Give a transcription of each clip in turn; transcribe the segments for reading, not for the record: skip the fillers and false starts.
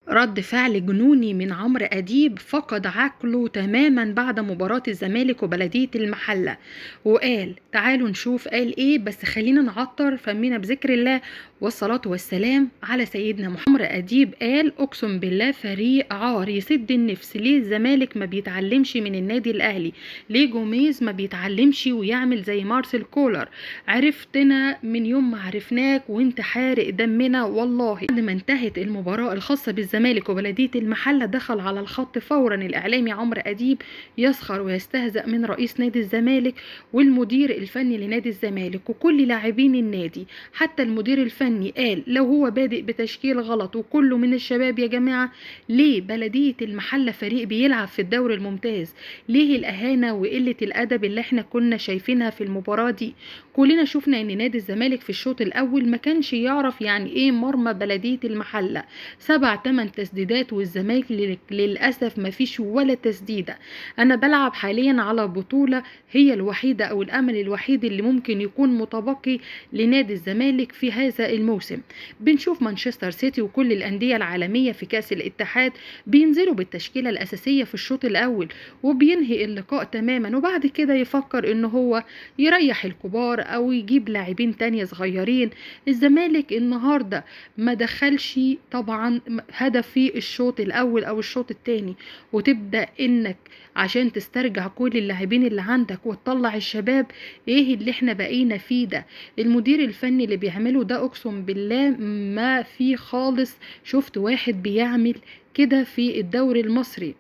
رد فعل جنوني من عمرو أديب فقد عقله تماما بعد مباراة الزمالك وبلدية المحلة، وقال تعالوا نشوف قال ايه، بس خلينا نعطر فمنا بذكر الله والصلاة والسلام على سيدنا محمد. عمرو أديب قال اقسم بالله فريق عار يسد النفس. ليه الزمالك ما بيتعلمش من النادي الأهلي؟ ليه جوميز ما بيتعلمش ويعمل زي مارسيل كولر؟ عرفتنا من يوم ما عرفناك وانت حارق دمنا والله. بعد ما انتهت المباراة الخاصة بالزمالك وبلدية المحلة دخل على الخط فورا الإعلامي عمرو أديب يسخر ويستهزأ من رئيس نادي الزمالك والمدير الفني لنادي الزمالك وكل لاعبين النادي. حتى المدير الفني قال لو هو بادئ بتشكيل غلط وكله من الشباب يا جماعة، ليه بلدية المحلة فريق بيلعب في الدوري الممتاز؟ ليه الأهانة وقلة الأدب اللي احنا كنا شايفينها في المباراة دي؟ كلنا شفنا ان نادي الزمالك في الشوط الأول ما كانش يعرف يعني ايه مرمى بلدية المحلة، 7-8 تسديدات والزمالك للأسف ما فيش ولا تسديدة. أنا بلعب حاليا على بطولة هي الوحيدة أو الأمل الوحيد اللي ممكن يكون متبقي لنادي الزمالك في هذا الموسم. بنشوف مانشستر سيتي وكل الأندية العالمية في كأس الاتحاد بينزلوا بالتشكيلة الأساسية في الشوط الأول وبينهي اللقاء تماما، وبعد كده يفكر إن هو يريح الكبار أو يجيب لاعبين تانية صغيرين. الزمالك النهاردة ما دخلش طبعا هدف في الشوط الأول أو الشوط التاني، وتبدأ إنك عشان تسترجع كل اللاعبين اللي عندك وتطلع الشباب. ايه اللي احنا بقينا فيه ده؟ المدير الفني اللي بيعمله ده اقسم بالله ما في خالص شفت واحد بيعمل كده في الدوري المصري.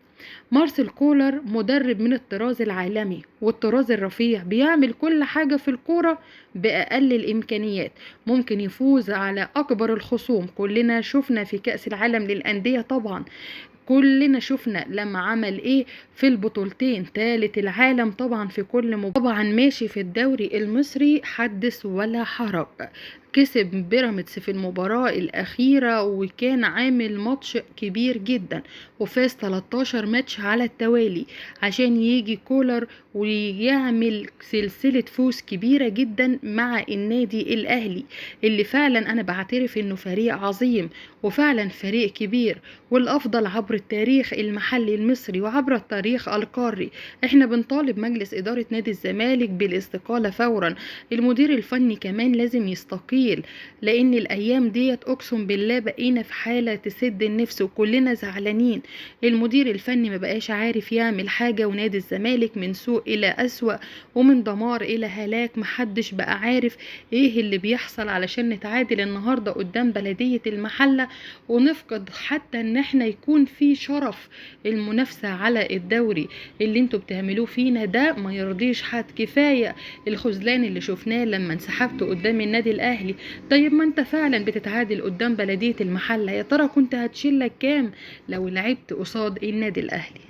مارسيل كولر مدرب من الطراز العالمي والطراز الرفيع، بيعمل كل حاجة في الكورة بأقل الإمكانيات، ممكن يفوز على أكبر الخصوم. كلنا شفنا في كأس العالم للأندية طبعا، كلنا شفنا لما عمل ايه في البطولتين، ثالث العالم طبعا في كل طبعا ماشي في الدوري المصري حدث ولا حرج. كسب بيراميدز في المباراة الأخيرة وكان عامل ماتش كبير جدا، وفاز 13 ماتش على التوالي عشان يجي كولر ويعمل سلسلة فوز كبيرة جدا مع النادي الأهلي اللي فعلا أنا بعترف إنه فريق عظيم وفعلا فريق كبير والأفضل عبر التاريخ المحلي المصري وعبر التاريخ القاري. احنا بنطالب مجلس إدارة نادي الزمالك بالاستقالة فورا. المدير الفني كمان لازم يستقيل، لأن الأيام ديت أقسم بالله بقينا في حالة تسد النفس وكلنا زعلانين. المدير الفني ما بقاش عارف يعمل حاجة، ونادي الزمالك من سوء إلى أسوأ ومن دمار إلى هلاك. محدش بقى عارف ايه اللي بيحصل علشان نتعادل النهاردة قدام بلدية المحلة ونفقد حتى ان احنا يكون في شرف المنافسة على الدوري. اللي انتوا بتعملوه فينا ده ما يرضيش حد. كفاية الخذلان اللي شفناه لما انسحبت قدام النادي الاهلي. طيب ما انت فعلا بتتعادل قدام بلدية المحلة، يا ترى كنت هتشيلك كام لو لعبت قصاد النادي الاهلي؟